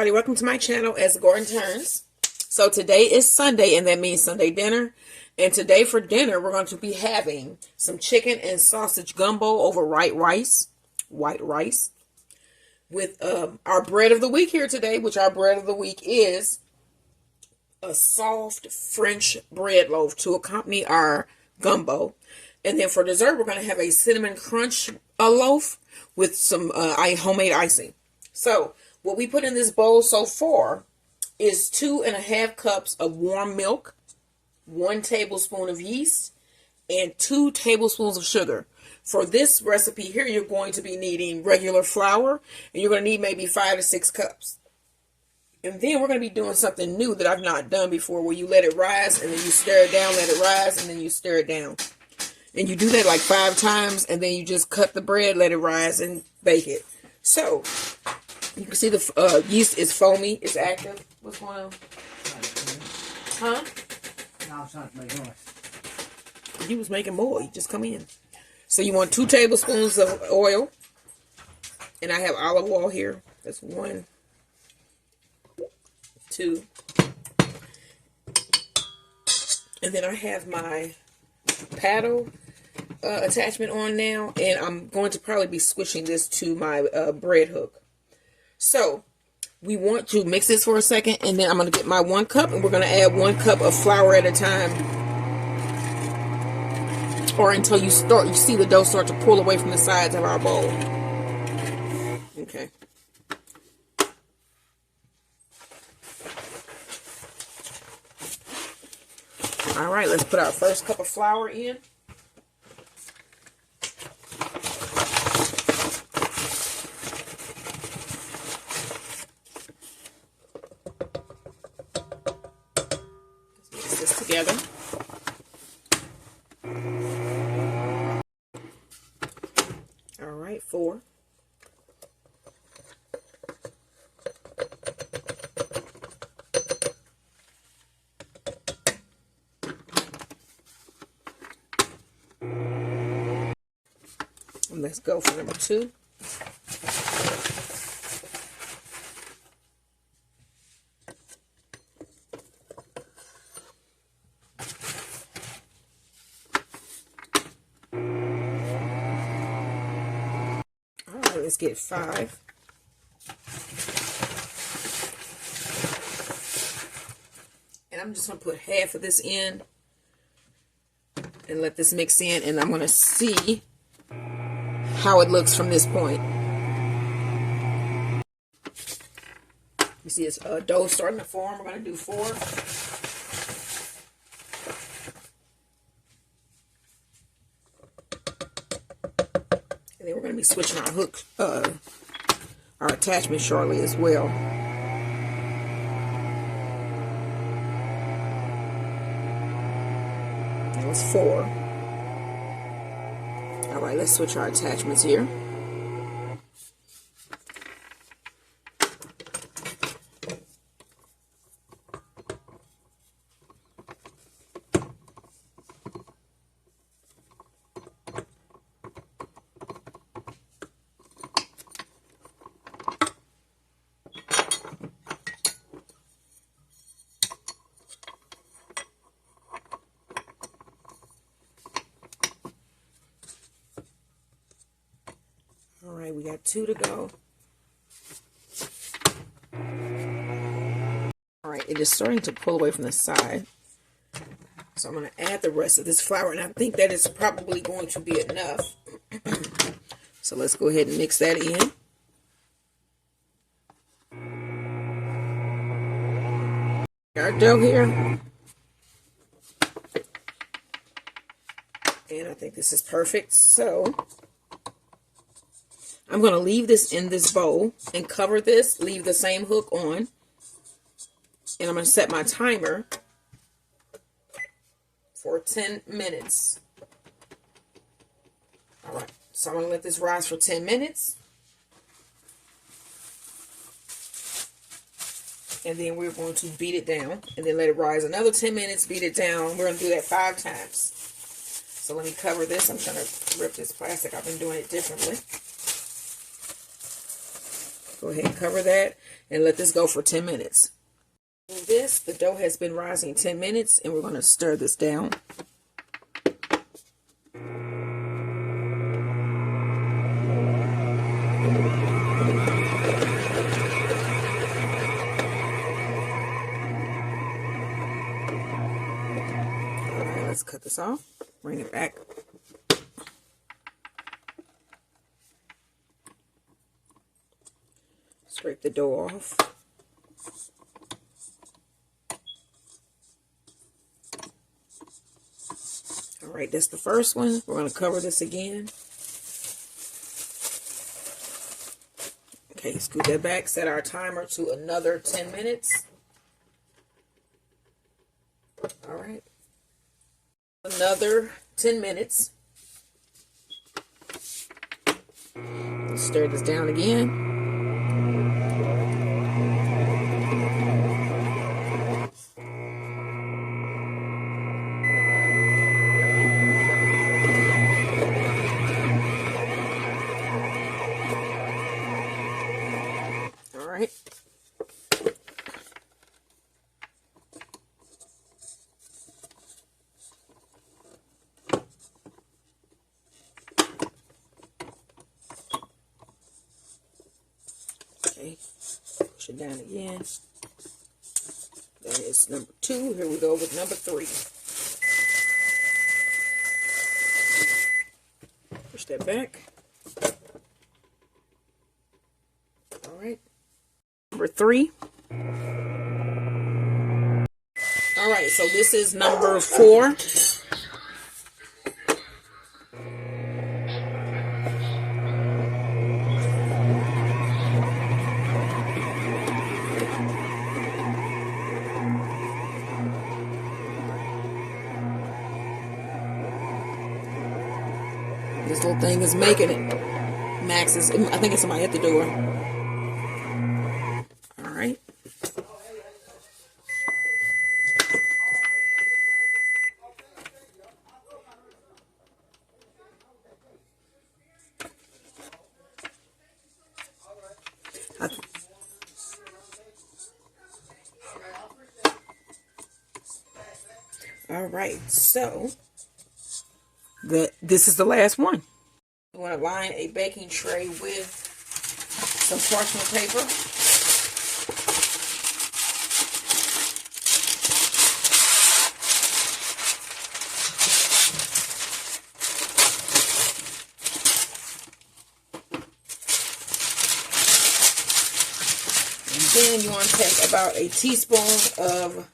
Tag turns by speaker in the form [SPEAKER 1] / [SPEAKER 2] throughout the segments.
[SPEAKER 1] everybody, welcome to my channel as Gordon Turns. So today is Sunday, and that means Sunday dinner. And today for dinner, we're going to be having some chicken and sausage gumbo over white rice, with our bread of the week here today, which our bread of the week is a soft French bread loaf to accompany our gumbo. And then for dessert, we're going to have a cinnamon crunch loaf with some homemade icing. So what we put in this bowl so far is 2.5 cups of warm milk, 1 tablespoon of yeast, and 2 tablespoons of sugar. For this recipe here, you're going to be needing regular flour, and you're going to need maybe 5 to 6 cups. And then we're going to be doing something new that I've not done before, where you let it rise, and then you stir it down, let it rise, and then you stir it down. And you do that like 5 times, and then you just cut the bread, let it rise, and bake it. So, you can see the yeast is foamy, it's active. What's going on? Huh?
[SPEAKER 2] No, it's not making noise.
[SPEAKER 1] You was making more. You just come in. So you want 2 tablespoons of oil. And I have olive oil here. That's 1, 2. And then I have my paddle attachment on now. And I'm going to probably be squishing this to my bread hook. So we want to mix this for a second, and then I'm going to get my 1 cup, and we're going to add 1 cup of flour at a time, or until you see the dough start to pull away from the sides of our bowl. Okay. All right, let's put our first cup of flour in. Together. All right, 4. And let's go for number 2. Let's get 5. And I'm just going to put half of this in and let this mix in, and I'm going to see how it looks from this point. You see it's dough starting to form. We're going to do 4. And then we're going to be switching our hook, our attachment shortly as well. That was 4. All right, let's switch our attachments here. All right, we got 2 to go. All right, it is starting to pull away from the side. So I'm going to add the rest of this flour, and I think that is probably going to be enough. So let's go ahead and mix that in. Our dough here. And I think this is perfect. So I'm going to leave this in this bowl and cover this, leave the same hook on, and I'm going to set my timer for 10 minutes. All right, so I'm going to let this rise for 10 minutes. And then we're going to beat it down, and then let it rise another 10 minutes, beat it down. We're going to do that 5 times. So let me cover this. I'm trying to rip this plastic. I've been doing it differently. go ahead and cover that and let this go for 10 minutes. The dough has been rising 10 minutes, and we're going to stir this down. Okay, let's cut this off, bring it back. Scrape the dough off. Alright, that's the first one. We're going to cover this again. Okay, scoot that back. Set our timer to another 10 minutes. Alright. Another 10 minutes. Let's stir this down again. Alright. Okay, push it down again. That is number 2. Here we go with number 3. Push that back. All right. Number 3. All right, so this is number 4. This little thing is making it. Max is, I think it's somebody at the door. All right. All right, so this is the last one. You want to line a baking tray with some parchment paper. And then you want to take about a teaspoon of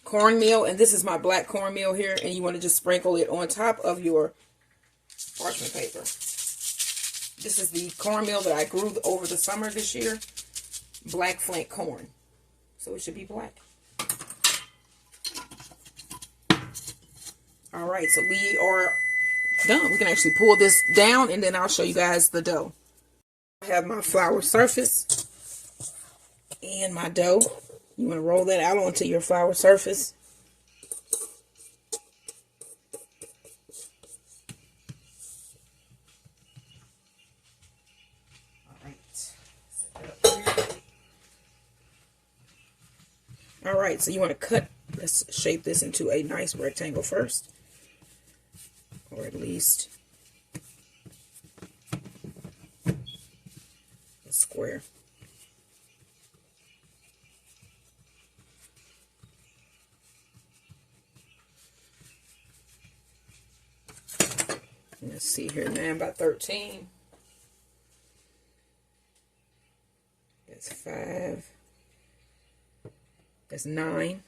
[SPEAKER 1] cornmeal, and this is my black cornmeal here, and you want to just sprinkle it on top of your parchment paper. This is the cornmeal that I grew over the summer this year, black flake corn, so it should be black. All right, so we are done. We can actually pull this down, and then I'll show you guys the dough. I have my flour surface and my dough. You want to roll that out onto your flour surface. All right, so you want to cut, let's shape this into a nice rectangle first, or at least a square. Let's see here, 9 by 13. That's 5. That's 9.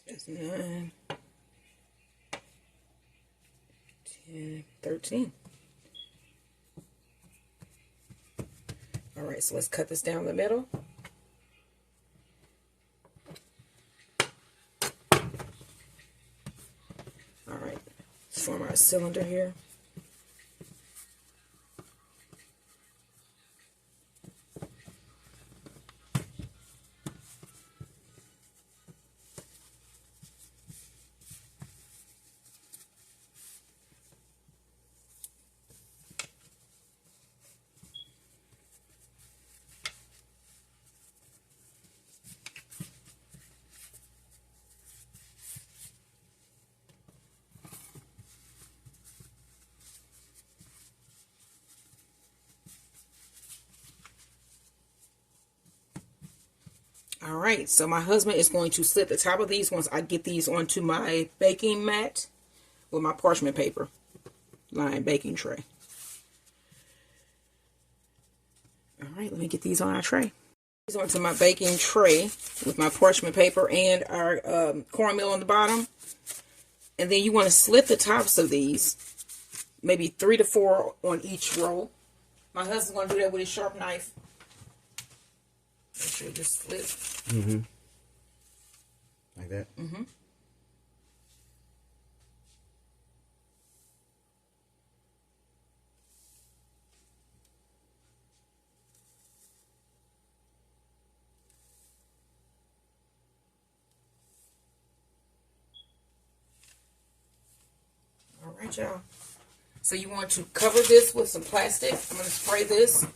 [SPEAKER 1] That's 9. 13. All right, so let's cut this down the middle. All right, let's form our cylinder here. All right, so my husband is going to slit the top of these once I get these onto my baking mat with my parchment paper lined baking tray. All right, let me get these on our tray. These onto my baking tray with my parchment paper and our cornmeal on the bottom. And then you want to slit the tops of these, maybe 3 to 4 on each roll. My husband's going to do that with his sharp knife. Make sure you just slit.
[SPEAKER 2] Mm-hmm. Like that?
[SPEAKER 1] Mm-hmm. All right, y'all. So you want to cover this with some plastic. I'm going to spray this.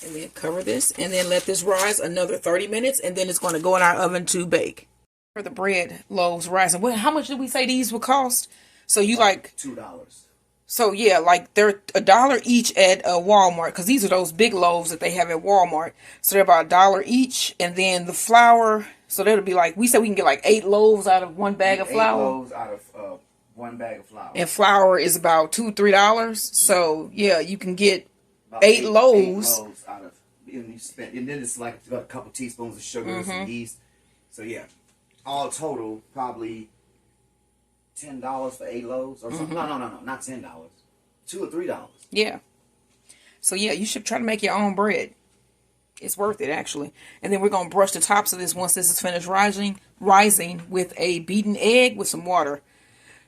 [SPEAKER 1] And then cover this, and then let this rise another 30 minutes, and then it's going to go in our oven to bake. For the bread loaves rising, well, how much did we say these would cost? So you like
[SPEAKER 2] $2.
[SPEAKER 1] So yeah, like they're $1 each at Walmart, because these are those big loaves that they have at Walmart. So they're about $1 each, and then the flour. So that'll be like, we said we can get like 8 loaves out of one bag of flour.
[SPEAKER 2] 8 loaves out of one bag of flour.
[SPEAKER 1] And flour is about $2-3. So yeah, you can get 8 loaves.
[SPEAKER 2] 8 loaves out of, and then it's like a couple teaspoons of sugar and some yeast. So yeah, all total probably $10 for 8 loaves or something. No, not $10. $2 or $3.
[SPEAKER 1] Yeah. So yeah, you should try to make your own bread. It's worth it, actually. And then we're going to brush the tops of this once this is finished rising with a beaten egg with some water.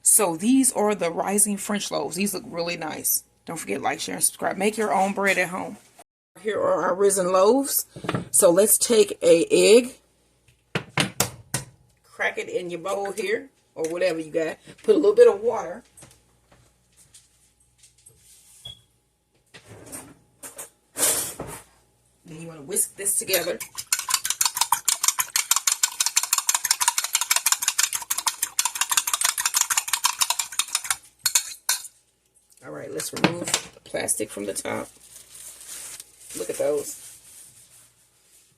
[SPEAKER 1] So these are the rising French loaves. These look really nice. Don't forget, like, share, and subscribe. Make your own bread at home. Here are our risen loaves. So let's take a egg, crack it in your bowl here, or whatever you got. Put a little bit of water. Then you want to whisk this together. All right, let's remove the plastic from the top. Look at those.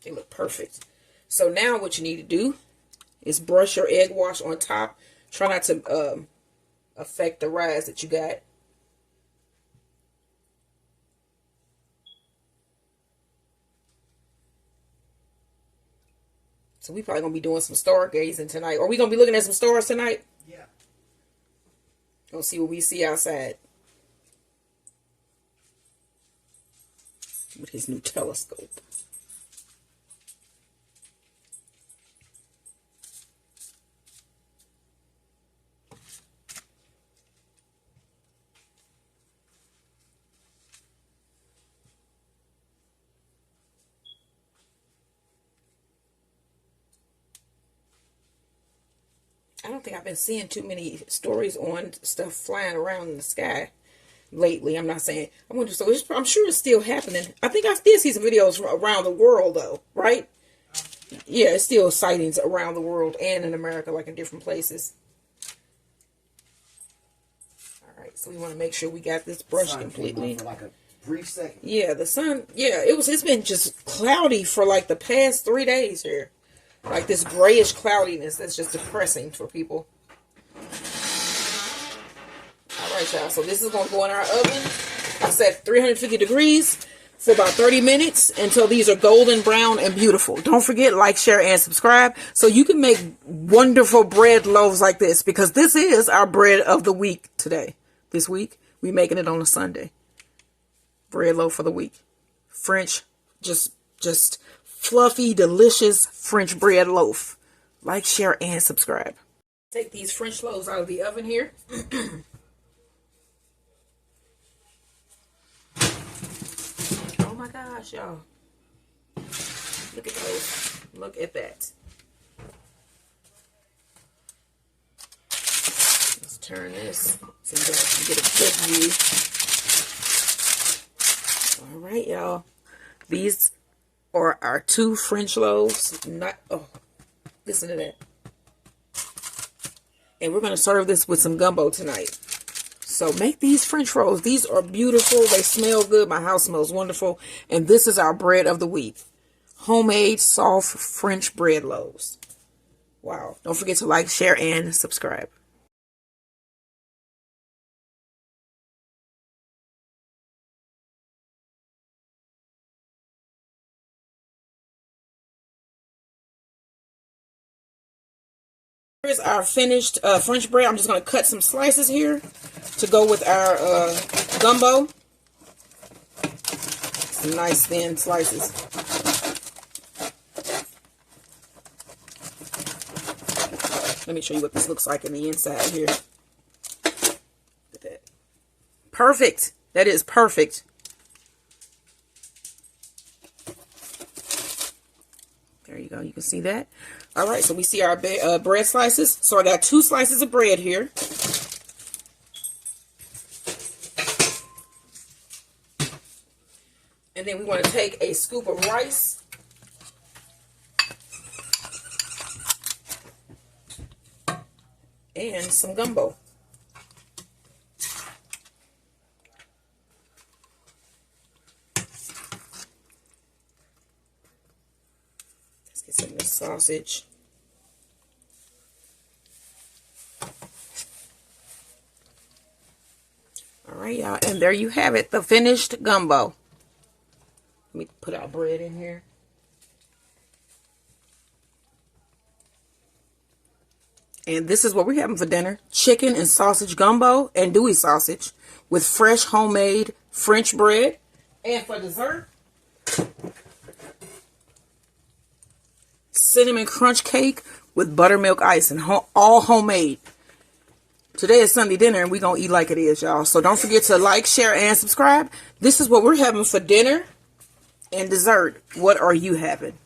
[SPEAKER 1] They look perfect. So now what you need to do is brush your egg wash on top. Try not to affect the rise that you got. So we probably going to be doing some stargazing tonight. Are we going to be looking at some stars tonight?
[SPEAKER 2] Yeah.
[SPEAKER 1] Gonna see what we see outside. With his new telescope. I don't think I've been seeing too many stories on stuff flying around in the sky lately. I'm not saying, I wonder, so I'm sure it's still happening. I think I did see some videos from around the world though, right? Yeah, it's still sightings around the world and in America, like in different places. All right, so we want to make sure we got this brushed completely.
[SPEAKER 2] For like a brief second.
[SPEAKER 1] Yeah, the sun, yeah, it's been just cloudy for like the past 3 days here. Like this grayish cloudiness that's just depressing for people. Alright, y'all. So this is going to go in our oven. I set 350 degrees for about 30 minutes until these are golden brown and beautiful. Don't forget, like, share, and subscribe so you can make wonderful bread loaves like this, because this is our bread of the week today. This week, we're making it on a Sunday. Bread loaf for the week. French, just fluffy, delicious French bread loaf. Like, share, and subscribe. Take these French loaves out of the oven here. Oh my gosh, y'all. Look at those. Look at that. Let's turn this so you guys can get a good view. All right, y'all. These are our 2 French loaves. Listen to that. And we're going to serve this with some gumbo tonight. So make these French rolls. These are beautiful. They smell good. My house smells wonderful. And this is our bread of the week. Homemade, soft French bread loaves. Wow. Don't forget to like, share, and subscribe. Here's our finished French bread. I'm just going to cut some slices here to go with our gumbo. Some nice thin slices. Let me show you what this looks like in the inside here. Look at that. Perfect. That is perfect. There you go. You can see that. All right, so we see our bread slices. So I got 2 slices of bread here. And then we want to take a scoop of rice. And some gumbo. Let's get some of this sausage. All right, y'all, and there you have it, the finished gumbo. Let me put our bread in here. And this is what we're having for dinner. Chicken and sausage gumbo and Dewey sausage with fresh homemade French bread. And for dessert, cinnamon crunch cake with buttermilk ice and all homemade. Today is Sunday dinner and we're going to eat like it is, y'all. So don't forget to like, share, and subscribe. This is what we're having for dinner and dessert. What are you having?